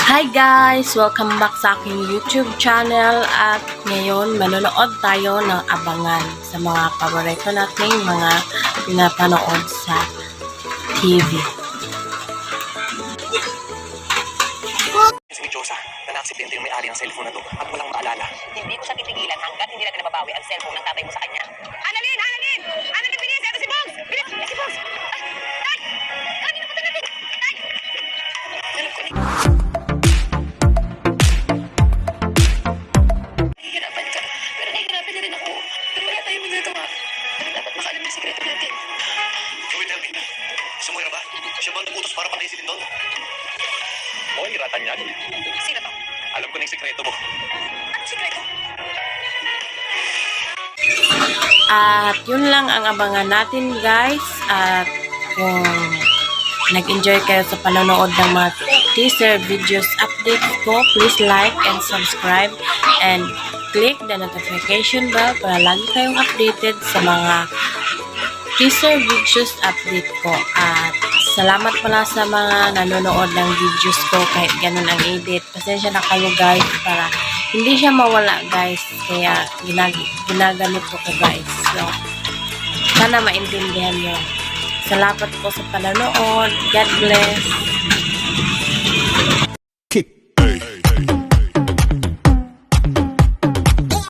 Hi guys! Welcome back sa aking YouTube channel at ngayon manonood tayo ng abangan sa mga paborito nating mga pinapanood sa TV. Si Diyosa na naaksidente yung may-ari ng cellphone na to at walang maalala. Hindi ko siya titigilan hanggat hindi natin nababawi ang cellphone ng tatay mo sa kanya. Annalyn! Annalyn! Annalyn, bilis! Ito si Bogs! Bilis! Si Bogs! Tay! Kanina ko talaga! Tay! Nahihirapan ka. Pero nahihirapan na rin ako. Pero wala tayong magagawa. Pero dapat makalam ng sikreto natin. Gawin natin. Sumuira ba? Siya ba ang nagutos para patayin si Lindon? O, hiratan yan. Sino to? Alam ko na yung sekreto mo. Ano sikreto? At yun lang ang abangan natin guys. At kung nag-enjoy kayo sa panonood ng mga teaser videos updates ko, please like and subscribe and click the notification bell para lagi kayong updated sa mga teaser videos update ko. At salamat pala sa mga nanonood ng videos ko kahit ganun ang edit. Pasensya na kayo guys para hindi siya mawala guys. Kaya ginagamit ko guys. So, sana maintindihan nyo. Salamat po sa panonood. God bless.